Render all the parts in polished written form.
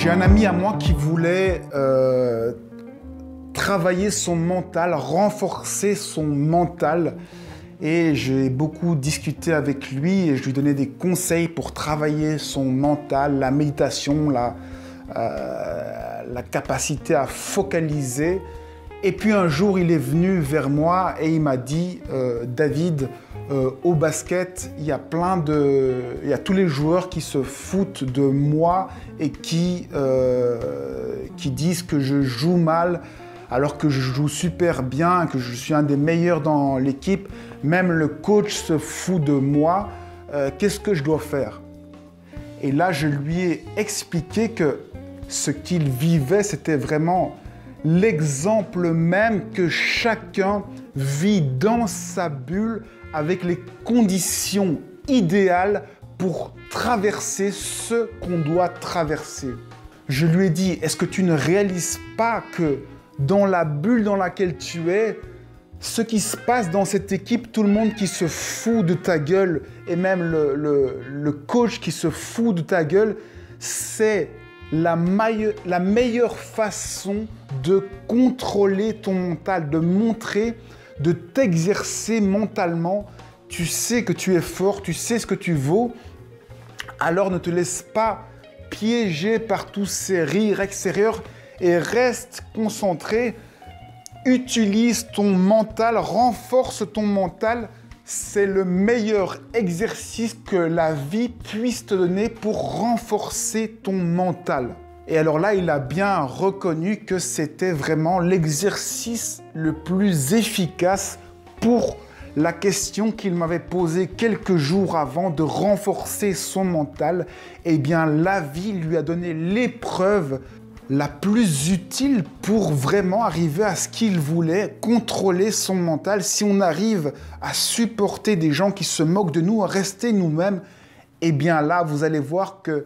J'ai un ami à moi qui voulait travailler son mental, renforcer son mental. Et j'ai beaucoup discuté avec lui et je lui donnais des conseils pour travailler son mental, la méditation, la capacité à focaliser. Et puis un jour, il est venu vers moi et il m'a dit « David, au basket, il y a tous les joueurs qui se foutent de moi et qui disent que je joue mal alors que je joue super bien, que je suis un des meilleurs dans l'équipe. Même le coach se fout de moi. Qu'est-ce que je dois faire ?» Et là, je lui ai expliqué que ce qu'il vivait, c'était vraiment l'exemple même que chacun vit dans sa bulle avec les conditions idéales pour traverser ce qu'on doit traverser. Je lui ai dit, est-ce que tu ne réalises pas que dans la bulle dans laquelle tu es, ce qui se passe dans cette équipe, tout le monde qui se fout de ta gueule et même le coach qui se fout de ta gueule, c'est la meilleure façon de contrôler ton mental, de montrer, de t'exercer mentalement. Tu sais que tu es fort, tu sais ce que tu vaux, alors ne te laisse pas piéger par tous ces rires extérieurs et reste concentré. Utilise ton mental, renforce ton mental. C'est le meilleur exercice que la vie puisse te donner pour renforcer ton mental. Et alors là, il a bien reconnu que c'était vraiment l'exercice le plus efficace pour la question qu'il m'avait posée quelques jours avant de renforcer son mental. Eh bien, la vie lui a donné l'épreuve la plus utile pour vraiment arriver à ce qu'il voulait, contrôler son mental. Si on arrive à supporter des gens qui se moquent de nous, à rester nous-mêmes, eh bien là, vous allez voir que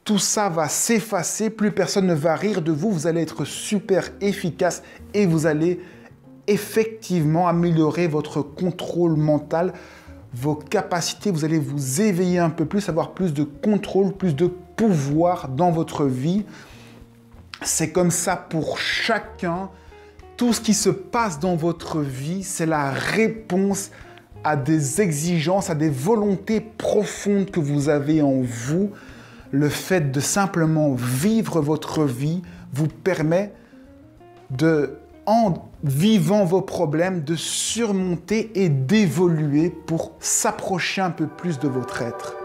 tout ça va s'effacer, plus personne ne va rire de vous, vous allez être super efficace et vous allez effectivement améliorer votre contrôle mental, vos capacités, vous allez vous éveiller un peu plus, avoir plus de contrôle, plus de pouvoir dans votre vie. C'est comme ça pour chacun. Tout ce qui se passe dans votre vie, c'est la réponse à des exigences, à des volontés profondes que vous avez en vous. Le fait de simplement vivre votre vie vous permet en vivant vos problèmes, de surmonter et d'évoluer pour s'approcher un peu plus de votre être.